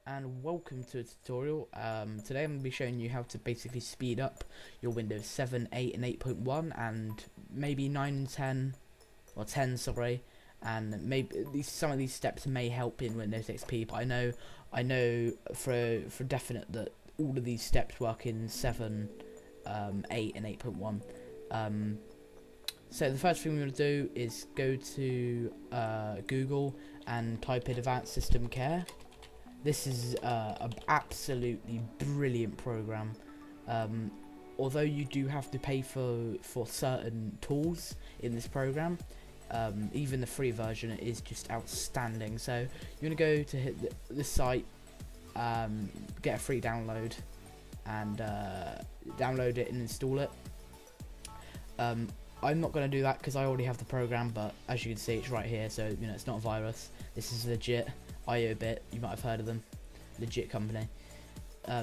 and welcome to a tutorial. Today I'm going to be showing you how to basically speed up your Windows 7, 8 and 8.1 and maybe 9 and 10, or 10 sorry, and maybe some of these steps may help in Windows XP, but I know for definite that all of these steps work in 7, 8 and 8.1. So the first thing we're going to do is go to Google and type in Advanced System Care. This is an absolutely brilliant program. Although you do have to pay for certain tools in this program, even the free version is just outstanding. So you're going to go to hit the site, get a free download, and download it and install it. I'm not going to do that because I already have the program, but as you can see, it's right here, so you know it's not a virus. This is legit. IOBit, you might have heard of them, legit company.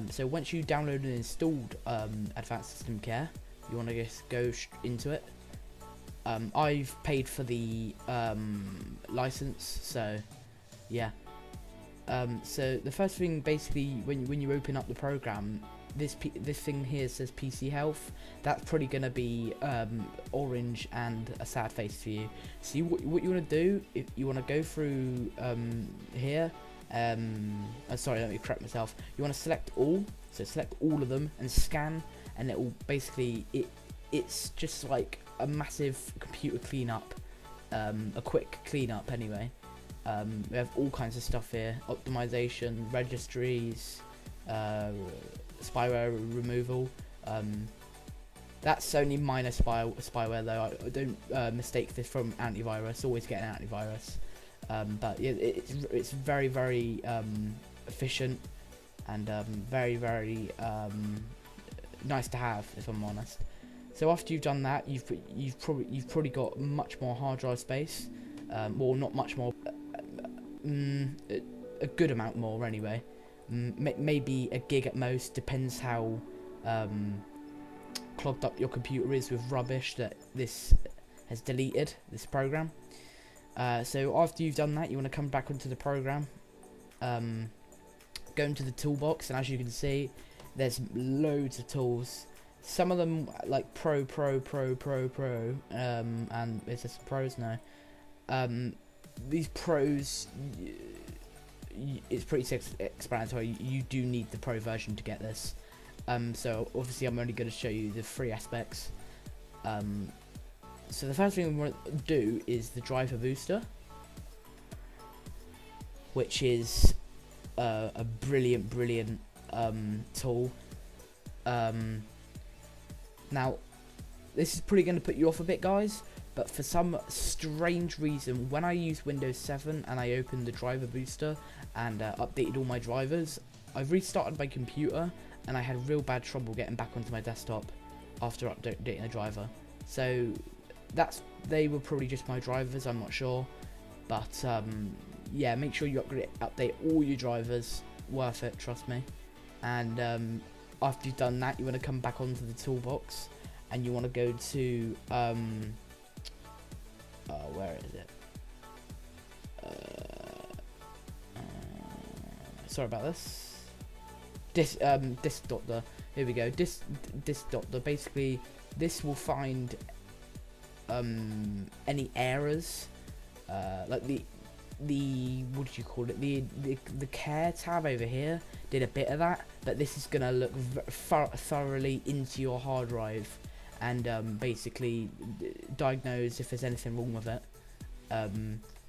So once you downloaded and installed Advanced System Care, you want to just go into it. I've paid for the license, so yeah. So the first thing, basically, when you open up the program, this thing here says PC health. That's probably gonna be orange and a sad face for you. So what you want to do, if you want to go through here, sorry, let me correct myself. You want to select all, so select all of them and scan, and it will basically it's just like a massive computer cleanup, a quick cleanup anyway. We have all kinds of stuff here: optimization, registries, spyware removal. That's only minor spyware though. I don't mistake this from antivirus. Always get an antivirus. But yeah, it's very efficient and very nice to have, if I'm honest. So after you've done that, you've probably got much more hard drive space. Well, not much more, a good amount more anyway. Maybe a gig at most, depends how clogged up your computer is with rubbish that this has deleted, this program. So after you've done that, you want to come back onto the program, go into the toolbox, and as you can see, there's loads of tools. Some of them like pro, and is this pros? No. These pros, it's pretty self-explanatory. You do need the pro version to get this. So obviously I'm only going to show you the free aspects. So the first thing we want to do is the driver booster, which is a brilliant tool. Now this is probably going to put you off a bit, guys, but for some strange reason, when I use Windows 7 and I opened the driver booster and updated all my drivers, I've restarted my computer and I had real bad trouble getting back onto my desktop after updating the driver. So they were probably just my drivers, I'm not sure, but yeah, make sure you update all your drivers. Worth it, trust me. And after you've done that, you want to come back onto the toolbox and you want to go to where is it? Sorry about this. Disk doctor. Here we go. Disk doctor. Basically, this will find any errors, like the what do you call it? The care tab over here did a bit of that, but this is gonna look thoroughly into your hard drive and basically diagnose if there's anything wrong with it.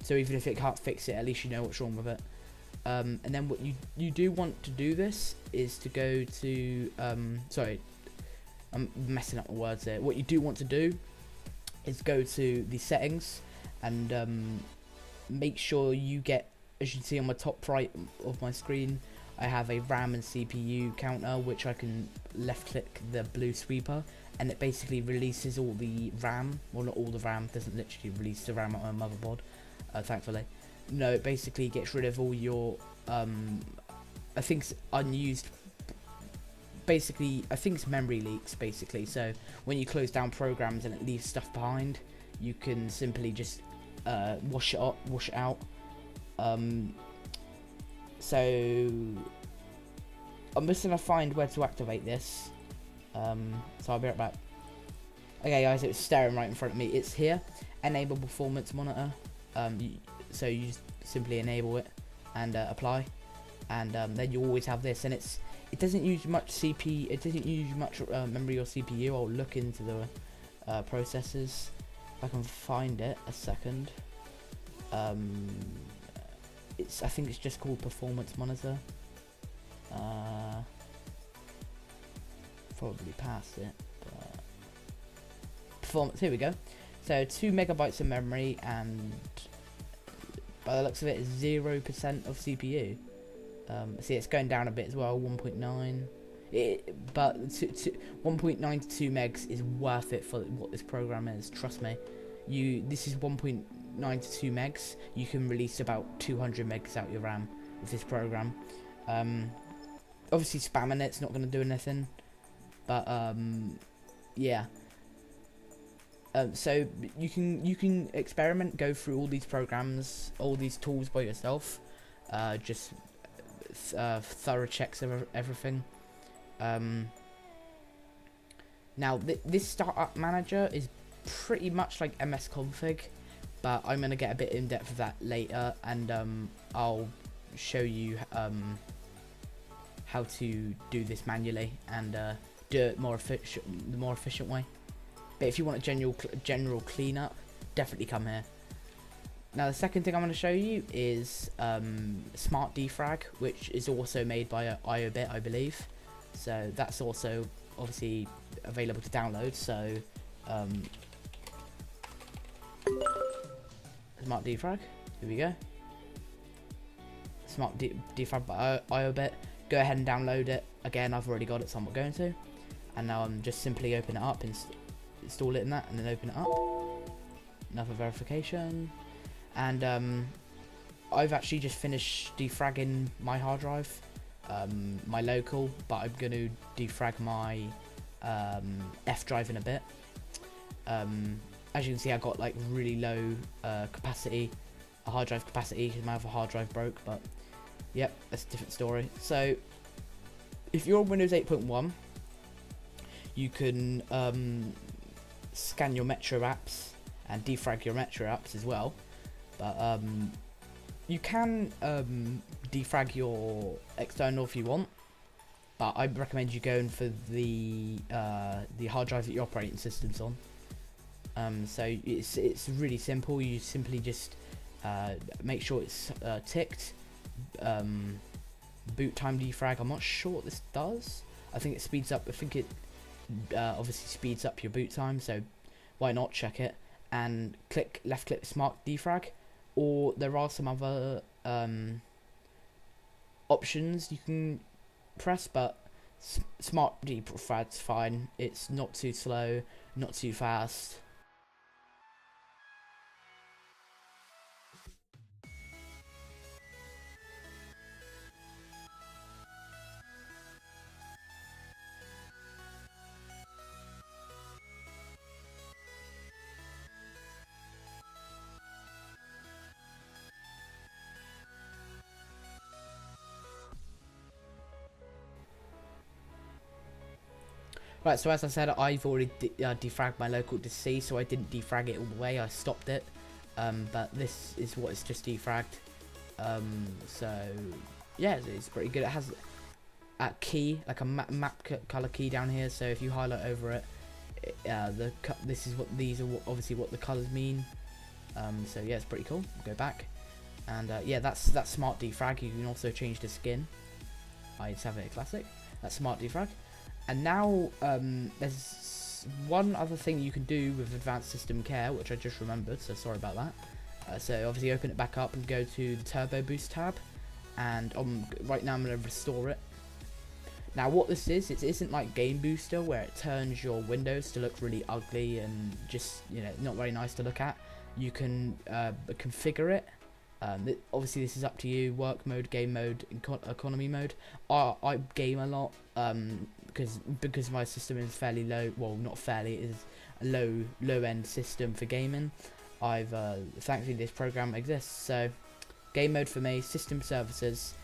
So even if it can't fix it, at least you know what's wrong with it. And then what you do want to do this is to go to sorry, I'm messing up the words there. What you do want to do is go to the settings and make sure you get, as you can see on my top right of my screen, I have a RAM and CPU counter, which I can left click the blue sweeper and it basically releases all the RAM. Well, not all the RAM, doesn't literally release the RAM on my motherboard, thankfully. No, it basically gets rid of all your I think it's unused, basically I think it's memory leaks basically. So when you close down programs and it leaves stuff behind, you can simply just wash it out. So I'm just gonna find where to activate this. So I'll be right back. Okay guys, it's staring right in front of me. It's here, enable performance monitor. So you just simply enable it and apply, and then you always have this, and it doesn't use much CPU. It doesn't use much memory or CPU. I'll look into the processors if I can find it. A second. I think it's just called performance monitor. Probably past it, but performance. Here we go. So 2 megabytes of memory, and by the looks of it, is 0% of CPU. See, it's going down a bit as well. 1.9. But 1.9 to 2 megs is worth it for what this program is. Trust me. This is 1.9 to 2 megs. You can release about 200 megs out your RAM with this program. Obviously, spamming it's not going to do anything. But yeah. So you can experiment, go through all these programs, all these tools by yourself. Just thorough checks of everything. Now this startup manager is pretty much like MS Config, but I'm gonna get a bit in depth of that later, and I'll show you how to do this manually and do it the more efficient way. But if you want a general cleanup, definitely come here. Now the second thing I'm going to show you is Smart Defrag, which is also made by IOBit, I believe. So that's also obviously available to download. So Smart Defrag, here we go. Smart Defrag by IOBit. Go ahead and download it. Again, I've already got it, so I'm not going to. And now I'm just simply open it up and install it in that, and then open it up. Another verification. And I've actually just finished defragging my hard drive, my local, but I'm going to defrag my F drive in a bit. As you can see, I got like really low capacity, a hard drive capacity, because my other hard drive broke, but yep, that's a different story. So if you're on Windows 8.1, you can scan your Metro apps and defrag your Metro apps as well. But you can defrag your external if you want, but I recommend you going for the hard drive that your operating system's on. So it's really simple. You simply just make sure it's ticked. Boot time defrag. I'm not sure what this does. I think it speeds up. I think it obviously speeds up your boot time. So why not check it and left click Smart Defrag. Or there are some other options you can press, but Smart Defrag's fine. It's not too slow, not too fast. Right, so as I said, I've already defragged my local to C, so I didn't defrag it all the way, I stopped it. But this is what it's just defragged. So, yeah, it's pretty good. It has a key, like a map color key down here, so if you highlight over it, this is what these are obviously what the colors mean. So yeah, it's pretty cool. Go back, and yeah, that's Smart Defrag. You can also change the skin. I just have it classic. That's Smart Defrag. And now there's one other thing you can do with Advanced System Care, which I just remembered, so sorry about that. So obviously open it back up and go to the Turbo Boost tab, and right now I'm going to restore it. Now what this is, it isn't like Game Booster where it turns your windows to look really ugly and just, you know, not very nice to look at. You can configure it. Obviously this is up to you. Work mode, game mode, economy mode. I game a lot because my system is fairly low. Well, not fairly, it is a low end system for gaming. Thankfully this program exists. So game mode for me, system services.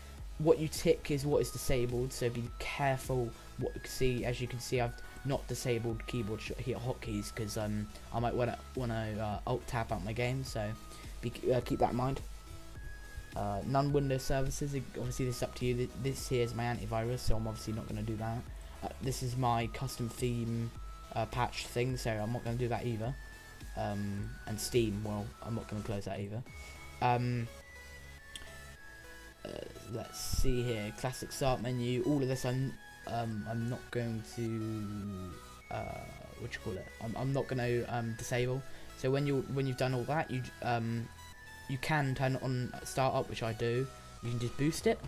what you tick is what is disabled, so be careful what you see. As you can see, I've not disabled keyboard hotkeys because I might want to alt tab out my game, so keep that in mind. None Windows services, obviously this is up to you. This here is my antivirus, so I'm obviously not going to do that. This is my custom theme patch thing, so I'm not going to do that either. And Steam, well, I'm not going to close that either. Let's see here, classic start menu. All of this I'm not going to what you call it. I'm not going to disable. So when you've done all that, you can turn it on startup, which I do. You can just boost it,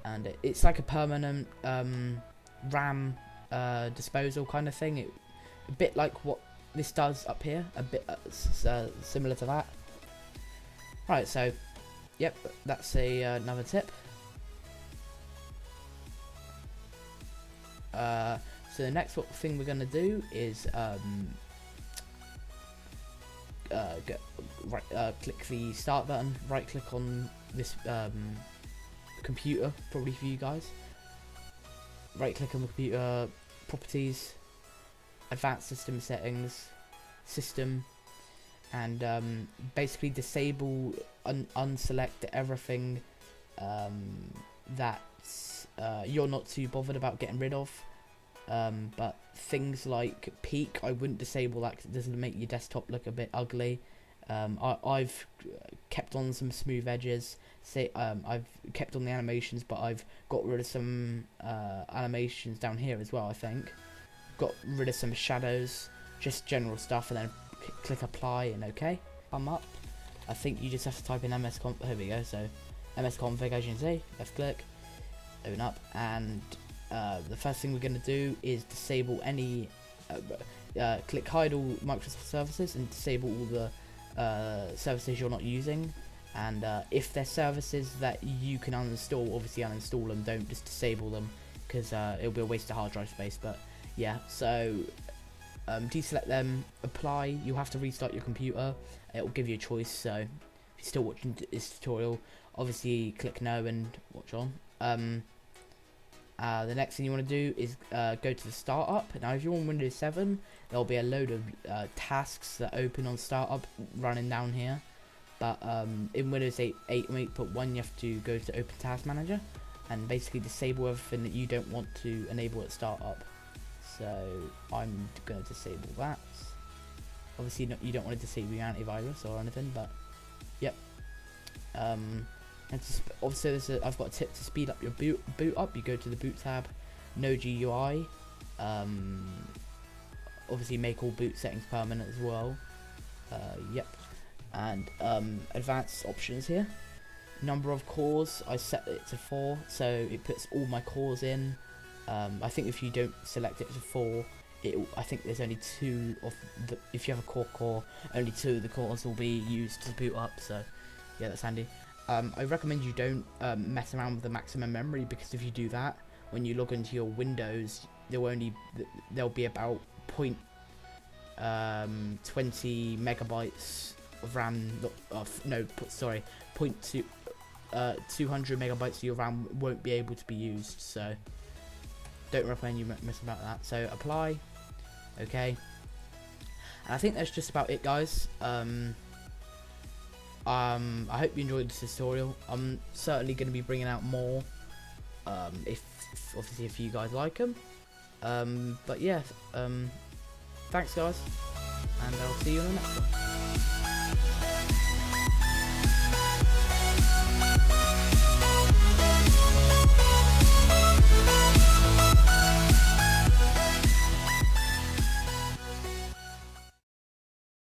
and it's like a permanent RAM disposal kind of thing. A bit like what this does up here, a bit similar to that. Right, so yep, that's another tip. So the next thing we're gonna do is click the start button, right click on this computer, probably for you guys. Right click on the computer, properties, advanced system settings, system, and basically disable, unselect everything that you're not too bothered about getting rid of. But things like peak, I wouldn't disable that because it doesn't make your desktop look a bit ugly. I've kept on some smooth edges. I've kept on the animations, but I've got rid of some animations down here as well. I think got rid of some shadows, just general stuff, and then click apply and OK. Come up. I think you just have to type in msconfig. Here we go. So msconfig, as you can see, left click, open up, and the first thing we're going to do is disable any. Click hide all Microsoft services and disable all the services you're not using. And if there's services that you can uninstall, obviously uninstall them. Don't just disable them because it'll be a waste of hard drive space. But yeah, so deselect them, apply. You have to restart your computer. It will give you a choice. So if you're still watching this tutorial, obviously click no and watch on. The next thing you want to do is go to the startup. Now if you're on Windows 7, there'll be a load of tasks that open on startup running down here. But in Windows 8 and 8.1, you have to go to Open Task Manager and basically disable everything that you don't want to enable at startup. So I'm going to disable that. Obviously you don't want to disable your antivirus or anything, but yep. And obviously I've got a tip to speed up your boot up. You go to the boot tab, no GUI. Obviously make all boot settings permanent as well. Yep. And advanced options here. Number of cores, I set it to 4, so it puts all my cores in. I think if you don't select it to 4, I think there's only 2 of the. If you have a core, only 2 of the cores will be used to boot up. So yeah, that's handy. I recommend you don't mess around with the maximum memory, because if you do that, when you log into your Windows, there'll be about 20 megabytes of RAM. Sorry, 200 megabytes of your RAM won't be able to be used. So don't recommend you mess about that. So apply, okay. And I think that's just about it, guys. I hope you enjoyed this tutorial. I'm certainly going to be bringing out more, if obviously if you guys like them. But yeah, thanks guys, and I'll see you in the next one.